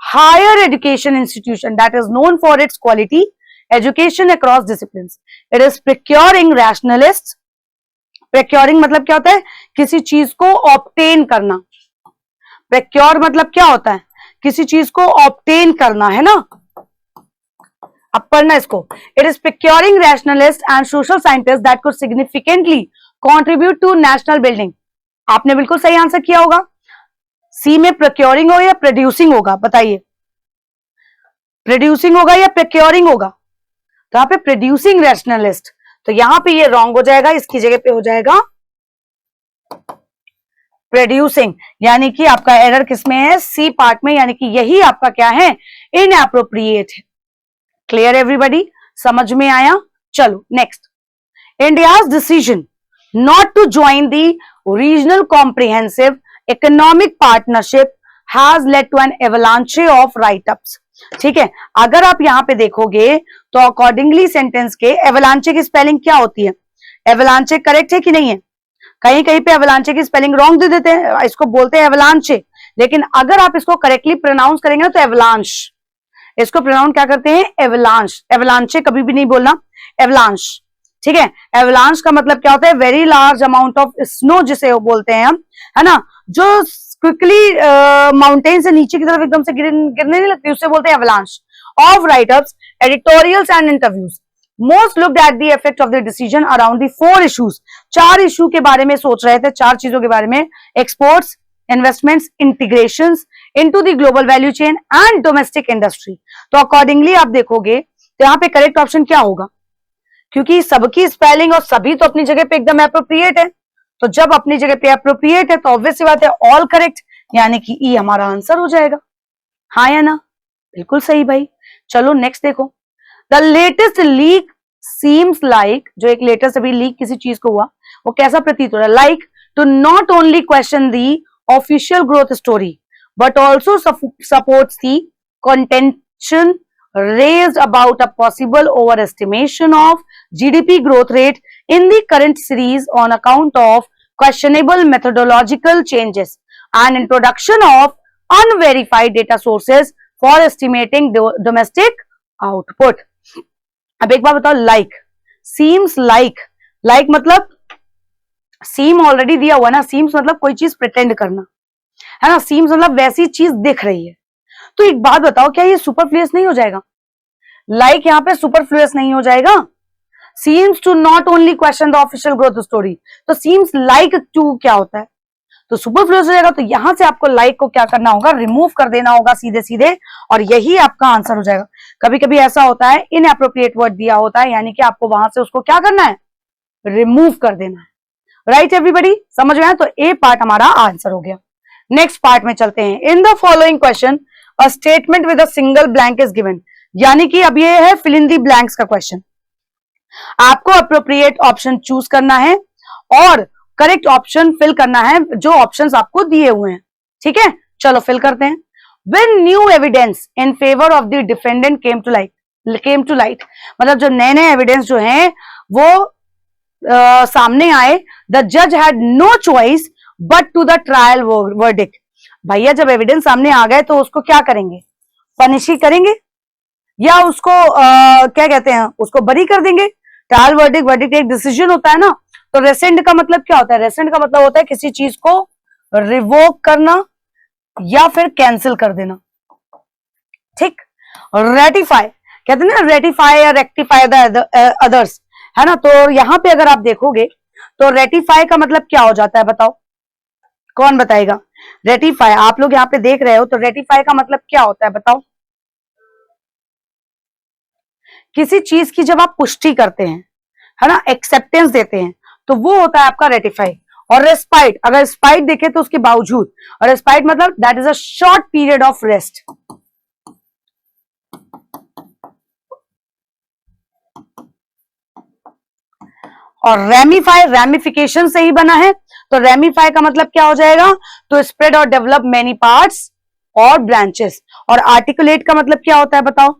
higher education institution that is known for its quality education across disciplines. It is procuring rationalists. Procuring मतलब क्या होता है, किसी चीज को ऑब्टेन करना। Procure मतलब क्या होता है, किसी चीज को ऑब्टेन करना, है ना। अब पढ़ना इसको। It is procuring rationalists and social scientists that could significantly contribute to national building. आपने बिल्कुल सही आंसर किया होगा। सी में प्रोक्योरिंग होगा या प्रोड्यूसिंग होगा, बताइए। प्रोड्यूसिंग होगा या प्रोक्योरिंग होगा, तो यहाँ पे प्रोड्यूसिंग रैशनलिस्ट, तो यहां पे ये रॉन्ग हो जाएगा, इसकी जगह पे हो जाएगा प्रोड्यूसिंग, यानी कि आपका एरर किसमें है, सी पार्ट में, यानी कि यही आपका क्या है, इनएप्रोप्रिएट है। क्लियर एवरीबॉडी, समझ में आया। चलो next, India's decision not to join the regional comprehensive economic partnership has led to an avalanche of write ups. ठीक है, अगर आप यहां पे देखोगे तो अकॉर्डिंगली सेंटेंस के एवलांचे की स्पेलिंग क्या होती है, एवलांचे करेक्ट है कि नहीं है, कहीं कहीं पे एवलांचे की स्पेलिंग रॉन्ग दे देते हैं, इसको बोलते हैं एवलांचे, लेकिन अगर आप इसको करेक्टली प्रोनाउंस करेंगे तो एवलांश, इसको प्रोनाउंस क्या करते हैं, एवलांश। एवलांचे कभी भी नहीं बोलना, एवलांश। ठीक है, एवलांश का मतलब क्या होता है, very large amount of snow जिसे वो बोलते हैं हम, है ना, जो क्विकली माउंटेन से नीचे की तरफ एकदम से गिरने नहीं लगती, उससे बोलते हैं avalanche of writeups, editorials and interviews. Most looked at the effect of the decision around the 4 issues. 4 issue के बारे में सोच रहे थे, 4 चीजों के बारे में, exports, investments, integrations into the global value chain and domestic industry. तो अकॉर्डिंगली आप देखोगे तो यहाँ पे करेक्ट ऑप्शन क्या होगा, क्योंकि सबकी स्पेलिंग और सभी तो अपनी जगह पे एकदम एप्रोप्रिएट है, तो जब अपनी जगह पे एप्रोप्रिएट है तो ऑब्वियस सी बात है ऑल करेक्ट, यानी कि ई हमारा आंसर हो जाएगा। हाँ या ना, बिल्कुल सही भाई। चलो नेक्स्ट देखो, the latest leak seems like, जो एक लेटेस्ट अभी लीक किसी चीज को हुआ, वो कैसा प्रतीत हो रहा है, like to not only question the official growth story but also supports the contention raised about a possible overestimation of GDP growth rate in the current series on account of questionable methodological changes and introduction of unverified data sources for estimating domestic output. अब एक बार बताओ, like seems like मतलब सीम already दिया हुआ ना, seems मतलब कोई चीज प्रिटेंड करना, है ना, सीम्स मतलब वैसी चीज दिख रही है। तो एक बात बताओ, क्या ये सुपरफ्लुअस नहीं हो जाएगा, लाइक यहाँ पे सुपरफ्लुअस नहीं हो जाएगा। Seems to not only question the official growth story, तो सीम्स लाइक टू क्या होता है, तो सुपरफ्लुअस हो जाएगा, तो यहां से आपको लाइक को क्या करना होगा, रिमूव कर देना होगा सीधे सीधे, और यही आपका आंसर हो जाएगा। कभी कभी ऐसा होता है इनएप्रोप्रिएट वर्ड दिया होता है, यानी कि आपको वहां से उसको क्या करना है, रिमूव कर देना है। राइट एवरीबॉडी, समझ में आया, तो ए पार्ट हमारा आंसर हो गया। नेक्स्ट पार्ट में चलते हैं। In the following question a statement with a single blank is given, यानी कि अब ये है फिल इन दी ब्लैंक्स का क्वेश्चन। आपको अप्रोप्रिएट ऑप्शन चूज करना है और करेक्ट ऑप्शन फिल करना है जो ऑप्शंस आपको दिए हुए हैं। ठीक है, चलो फिल करते हैं। When new evidence in favor of the defendant came to light, मतलब जो नए नए एविडेंस जो हैं वो सामने आए, द जज had no choice but to the trial verdict. भैया जब एविडेंस सामने आ गए तो उसको क्या करेंगे, पनिश ही करेंगे या उसको क्या कहते हैं, उसको बरी कर देंगे। ट्रायल वर्डिक्ट एक डिसीजन होता है ना, तो रेसेंड का मतलब क्या होता है, रेसेंड का मतलब होता है किसी चीज को रिवोक करना या फिर कैंसिल कर देना। ठीक, रेटिफाई कहते हैं ना, रेटिफाई या रेक्टिफाई द अदर्स, है ना। तो यहां पे अगर आप देखोगे तो रेटिफाई का मतलब क्या हो जाता है, बताओ कौन बताएगा। रेटिफाई आप लोग यहाँ पे देख रहे हो, तो रेटिफाई का मतलब क्या होता है बताओ। किसी चीज की जब आप पुष्टि करते हैं, है ना, एक्सेप्टेंस देते हैं, तो वो होता है आपका रेटिफाई। और रेस्पाइट, अगर स्पाइट देखे तो उसके बावजूद, और रेस्पाइट मतलब that is a short period of rest. और रेमिफाई रैमिफिकेशन से ही बना है, तो रेमिफाई का मतलब क्या हो जाएगा, टू स्प्रेड और डेवलप मेनी पार्ट्स और ब्रांचेस। और आर्टिकुलेट का मतलब क्या होता है बताओ,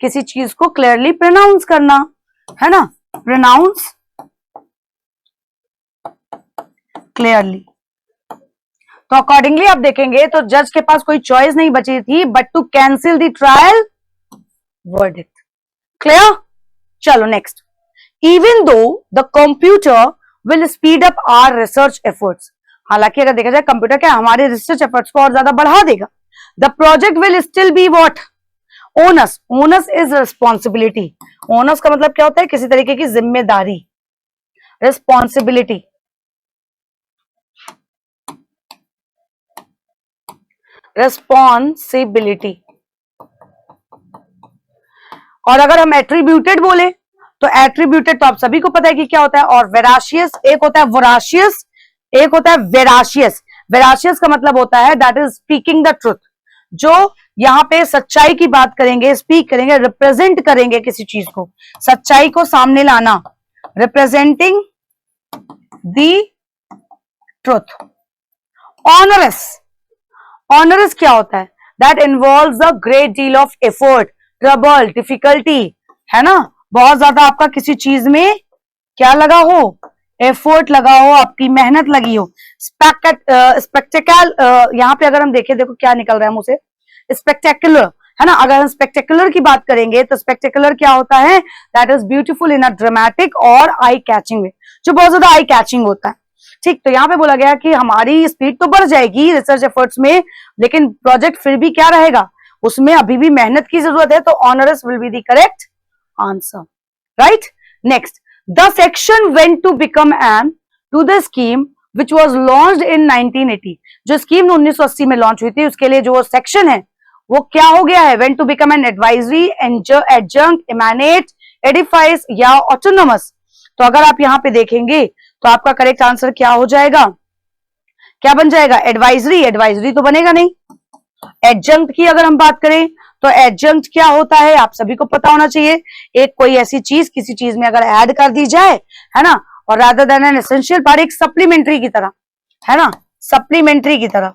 किसी चीज को क्लियरली प्रोनाउंस करना, है ना, प्रोनाउंस क्लियरली। तो अकॉर्डिंगली आप देखेंगे तो जज के पास कोई चॉइस नहीं बची थी but to cancel the trial verdict. Clear? चलो next, even though the computer will speed up our research efforts, हालांकि अगर देखा जाए कंप्यूटर क्या हमारे रिसर्च एफर्ट्स को और ज्यादा बढ़ा देगा, the project will still be what, onus, onus is responsibility, onus का मतलब क्या होता है, किसी तरीके की जिम्मेदारी, रिस्पॉन्सिबिलिटी। रिस्पॉन्सिबिलिटी। और अगर हम एट्रीब्यूटेड बोले तो एट्रीब्यूटेड तो आप सभी को पता है कि क्या होता है, और वेराशियस, एक होता है वोराशियस, एक होता है वेराशियस। वेराशियस का मतलब होता है that is speaking the truth, जो यहां पे सच्चाई की बात करेंगे, स्पीक करेंगे, रिप्रेजेंट करेंगे किसी चीज को, सच्चाई को सामने लाना, representing the truth. Onerous, onerous क्या होता है, that involves a great deal of effort, trouble, difficulty, है ना, बहुत ज्यादा आपका किसी चीज में क्या लगा हो, एफर्ट लगा हो, आपकी मेहनत लगी हो। स्पेक्टेकल, यहाँ पे अगर हम देखें, देखो क्या निकल रहा है मुंह से, स्पेक्टेकुलर, है ना, अगर हम स्पेक्टेकुलर की बात करेंगे तो स्पेक्टेकुलर क्या होता है, that is beautiful in a dramatic और आई कैचिंग वे, जो बहुत ज्यादा आई कैचिंग होता है। ठीक, तो यहाँ पे बोला गया कि हमारी स्पीड तो बढ़ जाएगी रिसर्च एफर्ट्स में, लेकिन प्रोजेक्ट फिर भी क्या रहेगा, उसमें अभी भी मेहनत की जरूरत है, तो onerous will be the correct answer, right. Next, the section went to become an to the scheme which was launched in 1980, जो स्कीम 1980 में लॉन्च हुई थी, उसके लिए जो सेक्शन है वो क्या हो गया है, went to become an advisory, adjunct, emanate, edifice या ऑटोनोमस। तो अगर आप यहाँ पे देखेंगे तो आपका करेक्ट आंसर क्या हो जाएगा, क्या बन जाएगा, एडवाइजरी, एडवाइजरी तो बनेगा नहीं। एडजंक्ट की अगर हम बात करें तो एडजंक्ट क्या होता है, आप सभी को पता होना चाहिए, एक कोई ऐसी चीज किसी चीज में अगर ऐड कर दी जाए, है ना, और rather than an essential part, एक सप्लीमेंट्री की तरह, है ना, सप्लीमेंट्री की तरह,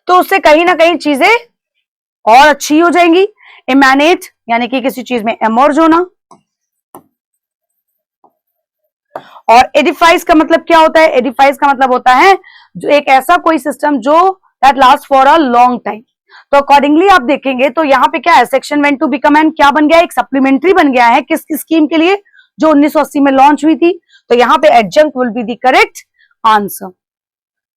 तो उससे कहीं ना कहीं चीजें और अच्छी हो जाएंगी। इमैनेट यानी कि किसी चीज में एमर्ज होना, और एडिफाइस का मतलब क्या होता है, एडिफाइस का मतलब होता है जो एक ऐसा कोई सिस्टम जो that last for a long time. तो अकॉर्डिंगली आप देखेंगे तो यहाँ पे क्या है, section went to become an क्या बन गया, एक सप्लीमेंट्री बन गया है, किस स्कीम के लिए, जो 1980 में लॉन्च हुई थी, तो यहाँ पे adjunct will be the correct answer.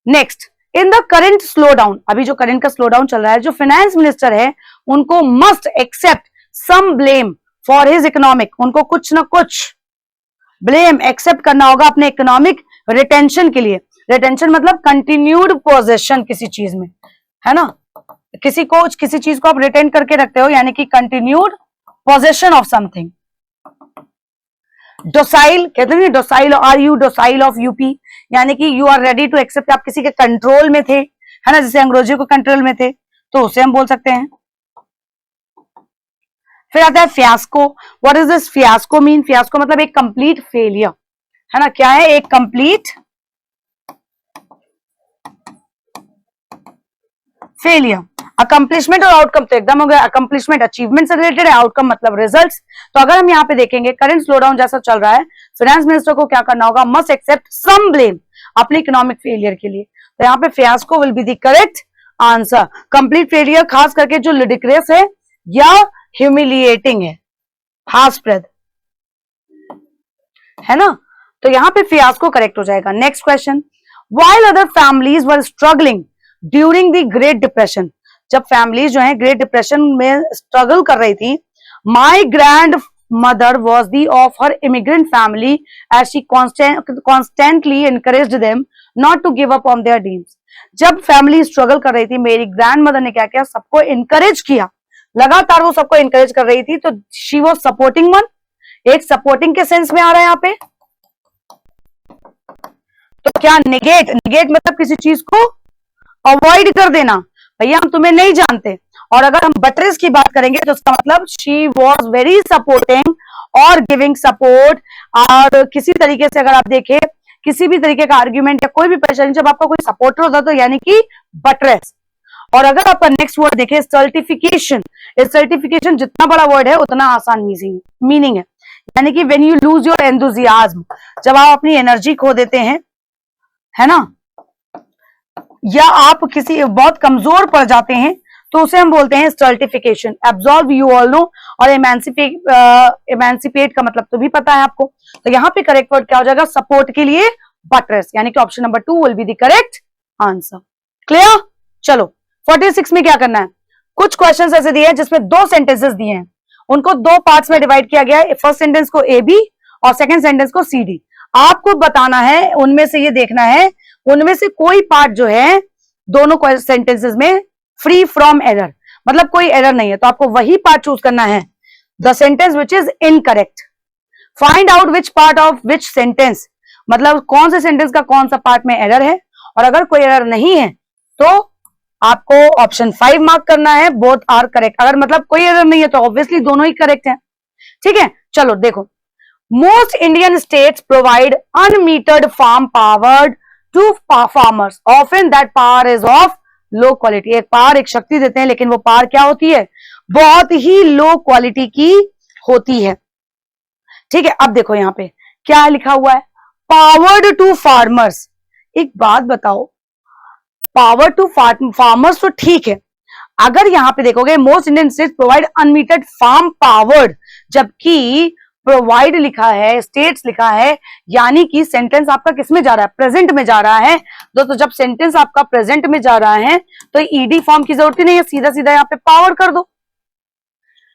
Next, in the current slow down, अभी जो करंट का स्लो डाउन चल रहा है, जो फाइनेंस मिनिस्टर है उनको must accept some blame for his economic, उनको कुछ ना कुछ ब्लेम एक्सेप्ट करना होगा अपने इकोनॉमिक रिटेंशन के लिए। रिटेंशन मतलब कंटिन्यूड पोजेशन किसी चीज में, है ना, किसी को किसी चीज को आप रिटेन करके रखते हो, यानी कि continued possession of something. Docile कहते हैं, docile, are you docile of UP, यानी कि you are ready to accept, आप किसी के कंट्रोल में थे, है ना, जैसे अंग्रेजों को कंट्रोल में थे, तो उसे हम बोल सकते हैं। फिर आता है fiasco, what is this fiasco mean, fiasco मतलब एक कंप्लीट फेलियर, है ना, क्या है, एक कंप्लीट फेलियर। अकम्प्लिशमेंट और आउटकम तो एकदम हो गया, अकम्प्लिशमेंट अचीवमेंट से रिलेटेड है, आउटकम मतलब रिजल्ट्स। तो अगर हम यहाँ पे देखेंगे करंट स्लो डाउन जैसा चल रहा है, फाइनेंस मिनिस्टर को क्या करना होगा, मस्ट एक्सेप्ट सम ब्लेम अपने इकोनॉमिक फेलियर के लिए, तो यहाँ पे fiasco will be the correct answer. Complete failure खास करके जो लिडिक्रस है या ह्यूमिलिएटिंग है, हास्यप्रद, है ना, तो यहाँ पे फियास्को करेक्ट हो जाएगा। Next question, while other families were struggling during the Great Depression, जब फैमिलीज जो है ग्रेट डिप्रेशन में स्ट्रगल कर रही थी, my grandmother was the of her immigrant family as she constantly encouraged them not to give up on their dreams. जब family struggle कर रही थी, मेरी ग्रैंड मदर ने क्या किया, सबको इनकरेज किया, लगातार वो सबको इनकरेज कर रही थी, तो शी वॉज सपोर्टिंग वन, एक सपोर्टिंग के सेंस में आ रहा है यहाँ पे। तो क्या निगेट, निगेट मतलब किसी चीज को अवॉइड कर देना, भैया हम तुम्हें नहीं जानते। और अगर हम बटरेस की बात करेंगे तो उसका मतलब शी वॉज वेरी सपोर्टिंग और गिविंग सपोर्ट। और किसी तरीके से अगर आप देखें किसी भी तरीके का आर्ग्यूमेंट या कोई भी परेशानी, जब आपका कोई सपोर्टर होता है तो यानी कि बटरेस। और अगर आपका नेक्स्ट वर्ड देखें सर्टिफिकेशन, इस सर्टिफिकेशन जितना बड़ा वर्ड है उतना आसान मीनिंग है, यानी कि when you lose your enthusiasm, जब आप अपनी एनर्जी खो देते हैं, है ना, या आप किसी बहुत कमजोर पड़ जाते हैं, तो उसे हम बोलते हैं certification. Absorb you all know, और एमेंसिपेट का मतलब तो भी पता है आपको। तो यहाँ पे करेक्ट वर्ड क्या हो जाएगा, सपोर्ट के लिए बटरेस, यानी कि option number 2 will be the correct answer. Clear? चलो 46 में क्या करना है, कुछ क्वेश्चंस ऐसे दिए हैं जिसमें 2 सेंटेंसेस दिए हैं, उनको 2 पार्ट्स में डिवाइड किया गया है। फर्स्ट सेंटेंस को ए बी और सेकंड सेंटेंस को सी डी। आपको बताना है, उनमें से ये देखना है, उनमें से कोई पार्ट जो है दोनों सेंटेंसेस में फ्री फ्रॉम एरर, मतलब कोई एरर नहीं है, तो आपको वही पार्ट चूज करना है। The sentence which is incorrect, find out which part of which sentence, मतलब कौन से सेंटेंस का कौन सा पार्ट में एरर है, और अगर कोई एरर नहीं है तो आपको ऑप्शन 5 मार्क करना है, बोथ आर करेक्ट। अगर मतलब कोई एरर नहीं है तो ऑब्वियसली दोनों ही करेक्ट है। ठीक है, चलो देखो, most Indian states provide unmetered farm power to farmers, often that power is of low quality. एक पावर, एक शक्ति देते हैं, लेकिन वो पावर क्या होती है, बहुत ही लो क्वालिटी की होती है। ठीक है, अब देखो यहां पे क्या लिखा हुआ है, पावर्ड टू फार्मर्स। एक बात बताओ, पावर टू फार्मर्स तो ठीक है, अगर यहां पे देखोगे most Indian states provide unmetered farm powered, जबकि प्रोवाइड लिखा है, स्टेट्स लिखा है, यानी कि सेंटेंस आपका किस में जा रहा है, प्रेजेंट में जा रहा है। तो जब सेंटेंस आपका प्रेजेंट में जा रहा है तो ईडी फॉर्म की जरूरत ही नहीं है, सीधा सीधा यहाँ पे पावर कर दो,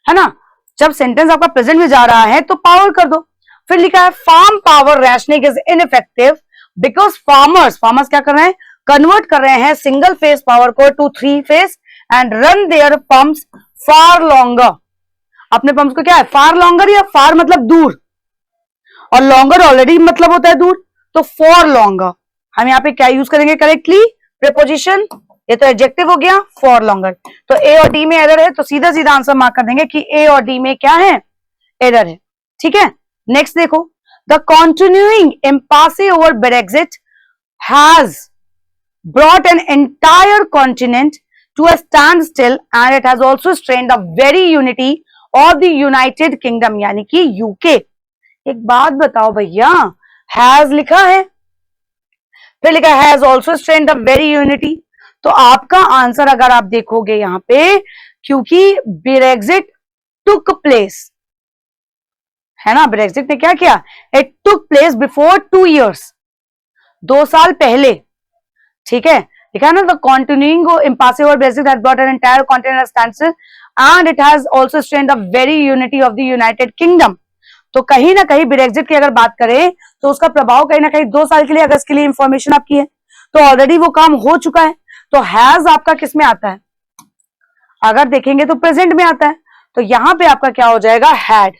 है ना। जब सेंटेंस आपका प्रेजेंट में जा रहा है तो पावर कर दो। फिर लिखा है farm power rationing is ineffective because farmers क्या कर रहे हैं, कन्वर्ट कर रहे हैं सिंगल फेज पावर को to 3 phase and run their pumps far longer. अपने पंप्स को क्या है, फार लॉन्गर, या फार मतलब दूर, और लॉन्गर ऑलरेडी मतलब होता है दूर, तो फॉर लॉन्गर हम यहाँ पे क्या यूज करेंगे करेक्टली, प्रीपोजिशन, ये तो एडजेक्टिव हो गया, फॉर लॉन्गर। तो ए और डी में एरर है, तो सीधा सीधा आंसर मार्क कर देंगे कि ए और डी में क्या है, एरर है। ठीक है, नेक्स्ट देखो, the continuing impasse over Brexit has brought an entire continent to a standstill and it has also strained the very unity of the United Kingdom, यानी कि यूके। एक बात बताओ भैया, has लिखा है, फिर लिखा has also strained the very unity, तो आपका आंसर अगर आप देखोगे यहां पे, क्योंकि ब्रेक्जिट took place, है ना, ब्रेक्जिट ने क्या किया, it took place before 2 years, 2 साल पहले। ठीक है, लिखा है ना, the continuing impasse over Brexit has brought an entire continent at standstill and it has also strained the very unity of the United Kingdom। तो कहीं ना कहीं ब्रेक्जिट की अगर बात करें तो उसका प्रभाव कहीं ना कहीं 2 साल के लिए, अगर इसके लिए इंफॉर्मेशन आपकी है तो ऑलरेडी वो काम हो चुका है। तो हैज आपका किस में आता है, अगर देखेंगे तो प्रेजेंट में आता है, तो यहां पे आपका क्या हो जाएगा, हैड।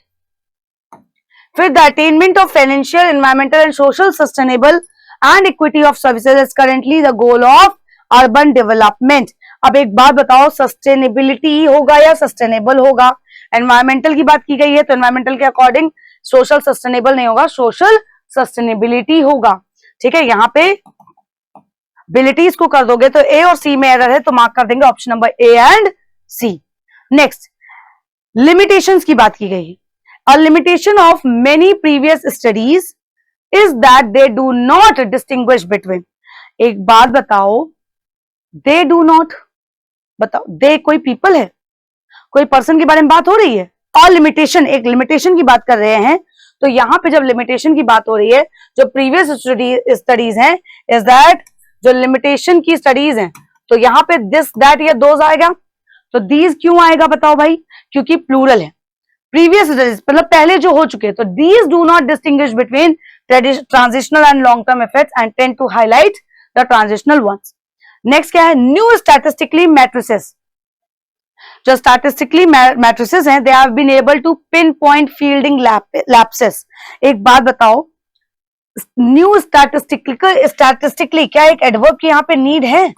फिर the attainment of financial, environmental and social sustainable and equity of services is currently the goal of urban development। अब एक बात बताओ, सस्टेनेबिलिटी होगा या सस्टेनेबल होगा, एनवायरमेंटल की बात की गई है तो एनवायरमेंटल के अकॉर्डिंग सोशल सस्टेनेबल नहीं होगा, सोशल सस्टेनेबिलिटी होगा। ठीक है, यहाँ पे बिलिटीज को कर दोगे तो ए और सी में एरर है, तो मार्क कर देंगे option number A and C. Next, limitations की बात की गई है। A limitation of many previous studies is that they do not distinguish between। एक बात बताओ, they do not, बताओ they कोई people है, कोई पर्सन के बारे में बात हो रही है, और लिमिटेशन, एक लिमिटेशन की बात कर रहे हैं। तो यहां पे जब लिमिटेशन की बात हो रही है, जो प्रीवियस स्टडीज हैं, इज दैट, जो लिमिटेशन की स्टडीज हैं, तो यहां पे दिस दैट या दोज आएगा। तो दीज क्यों आएगा बताओ भाई, क्योंकि प्लूरल है, प्रीवियस स्टडीज मतलब पहले जो हो चुके हैं। तो these do not distinguish between transitional and long term effects and tend to highlight the transitional ones. Next क्या है, न्यू स्टैटिस्टिकली मैट्रिसेस। जो स्टैटिस्टिकली मैट्रिसेस हैं, they have been able to pinpoint fielding lapses. एक बात बताओ, new statistically क्या एक adverb की यहाँ पे नीड है,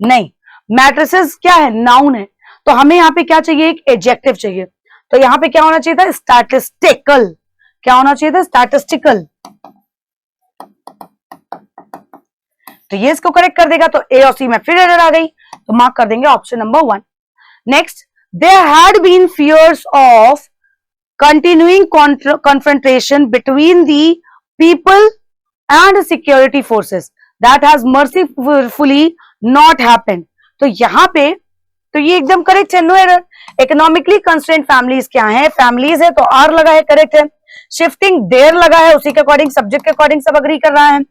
नहीं। मैट्रिसेस क्या है, नाउन है, तो हमें यहाँ पे क्या चाहिए, एक एडजेक्टिव चाहिए। तो यहां पे क्या होना चाहिए था, स्टैटिस्टिकल। क्या होना चाहिए था, स्टैटिस्टिकल। तो ये इसको करेक्ट कर देगा, तो ए और सी में फिर एरर आ गई, तो मार्क कर देंगे option number 1। Next, there had been fears of continuing confrontation between the people and security forces that has mercifully not happened। तो यहां पे तो ये एकदम करेक्ट है, no error. Economically constraint families क्या है, फैमिलीज है तो आर लगा है, करेक्ट है। शिफ्टिंग देयर लगा है, उसी के अकॉर्डिंग सब्जेक्ट के अकॉर्डिंग सब अग्री कर रहा है।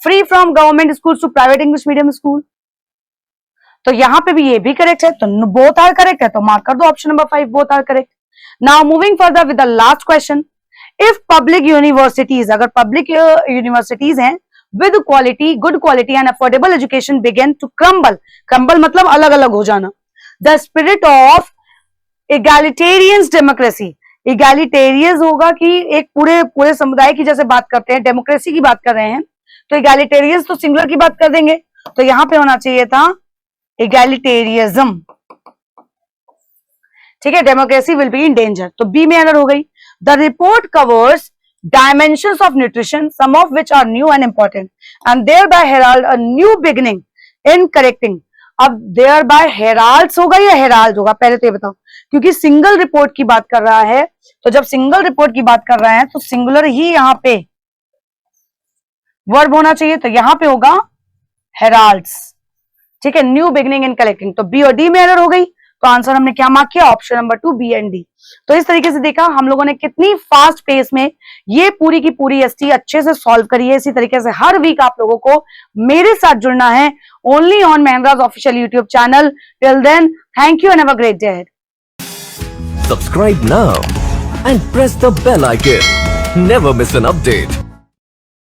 Free from government school to private English medium school, तो यहां पे भी ये भी करेक्ट है, तो बोथ आर करेक्ट है, तो मार्क कर दो option number 5, both are correct. Now moving further with the last question, if public universities, अगर public universities हैं with quality, good quality and affordable education begin to crumble मतलब अलग अलग हो जाना, the spirit of egalitarian democracy, egalitarian होगा कि एक पूरे समुदाय की जैसे बात करते हैं, डेमोक्रेसी की बात कर रहे हैं, तो egalitarian तो सिंगुलर की बात कर देंगे, तो यहां पे होना चाहिए था egalitarianism, ठीक है, democracy will be in danger, तो बी में एरर हो गई। The report covers dimensions of nutrition, some of which are new and important and thereby herald a new beginning in correcting. अब देयर बाय हेराल्ड्स होगा या Herald होगा, पहले तो ये बताओ, क्योंकि सिंगल रिपोर्ट की बात कर रहा है, तो जब सिंगल रिपोर्ट की बात कर रहा है तो सिंगुलर ही यहां पे वर्ब होना चाहिए, तो यहां पे होगा हेराल्ड्स, ठीक है, न्यू बिगिनिंग इन कलेक्टिंग, तो बी और डी में एरर हो गई, तो आंसर हमने क्या मार्क किया, option number 2 B and D. तो इस तरीके से देखा हम लोगों ने कितनी फास्ट पेस में ये पूरी की पूरी एसटी अच्छे से सॉल्व करी है। इसी तरीके से हर वीक आप लोगों को मेरे साथ जुड़ना है only on Mahindra's official YouTube channel. Till then, thank you and have a great day ahead. Subscribe now and press the bell icon. Never miss an update.